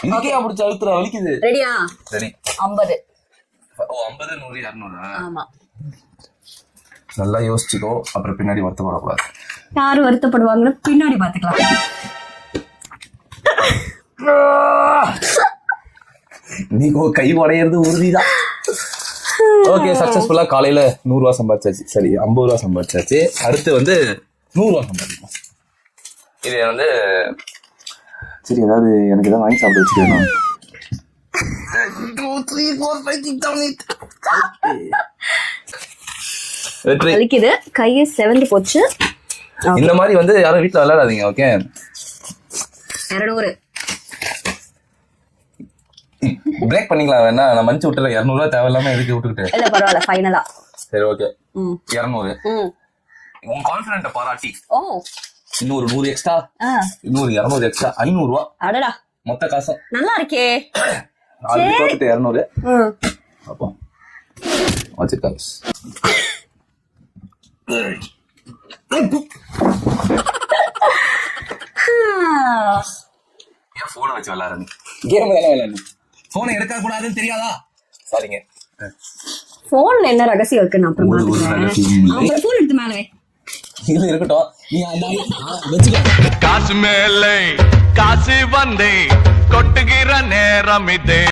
இதுக்கே பிடிச்ச அழுத்துற வலிக்குது. ரெடியா? ரெடி. 50. ஓ 50 100 200. ஆமா. நல்லா யோசிச்சுக்கோ, அப்புறம் பின்னாடி வருத்தப்படக்கூடாது. யாரு வருத்தப்படுவாங்கன்னு பின்னாடி பாத்துக்கலாம். நீ கை உடையிறது உறுதிதான். ஓகே, சக்சஸ்ஃபுல்லா காலையில 100 ரூபா சம்பாதிச்சாச்சு. சரி 50 ரூபா சம்பாதிச்சாச்சு. அடுத்து வந்து 100 ரூபா சம்பாதிக்கலாம். இது வந்து சரி ஏதாவது எனக்கு ஏதாவது வாங்கி சாப்பிட வச்சுக்கணும். 2 3 4 5 6 7 8 வலிக்குது, கையை செவந்து போச்சு. இந்த மாதிரி வந்து யாரும் வீட்டுல விளையாடாதீங்க. ஓகே 200. பிரேக் பண்ணிக்கலாம் வேணா, நான் மஞ்சு விட்டுல 200 ரூபா தேவையில்லாம எதுக்கு விட்டுக்கிட்டு. இல்ல பரவாயில்ல, ஃபைனலா. சரி ஓகே 200. உன் கான்ஃபிடென்ட் பாராட்டி இன்னொரு 100 எக்ஸ்ட்ரா, இன்னொரு 200 எக்ஸ்ட்ரா, 500 ரூபா. அடடா, மொத்த காசும் நல்லா இருக்கே. 200 அப்போ வச்சுக்கா. ஏன் போனை வச்சு விளையாடுறீங்க? கேம் தானே விளையாடு. போனை எடுக்க கூடாதுன்னு தெரியாதா? சாரிங்க. போன்ல என்ன ரகசியம் இருக்கு? நான் அப்புறம் போன் எடுத்து மேலே இது இருக்கட்டும். நீ காசு மேலே காசு வந்தே கொட்டுகிற நேரம் இதே.